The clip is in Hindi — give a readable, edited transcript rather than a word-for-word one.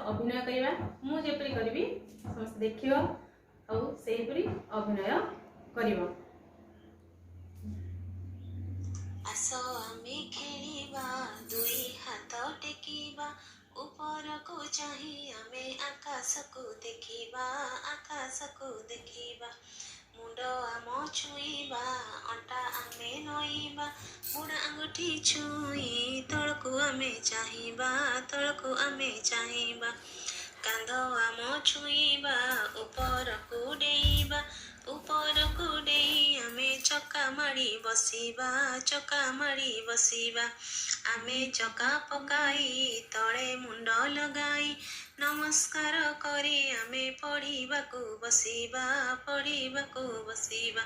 अभिनय करवा मु जेपरी करी समस्त देखियो और सेहीपरी अभिनय करिवो। आस आमे खेलिबा दुई हाथ टेकिबा ऊपर को चाही आमे आकाश को देखिबा आकाश को देखिबा मुंड आम छुईबा अंटा आमे नईबा बुढ़ा आंगुठी छुई तलको आमे चाहिबा तलको आमे चाहिबा कांध आम छुईबा ऊपर को डेइबा ऊपर को डेई आमे चक्का मारी बसिबा चक्का मारी बसिबा आमे चक्का पकाई तले मुंड लगाई नमस्कार करी आमे पढ़िबाकू बसिबा पढ़िबाकू बसिबा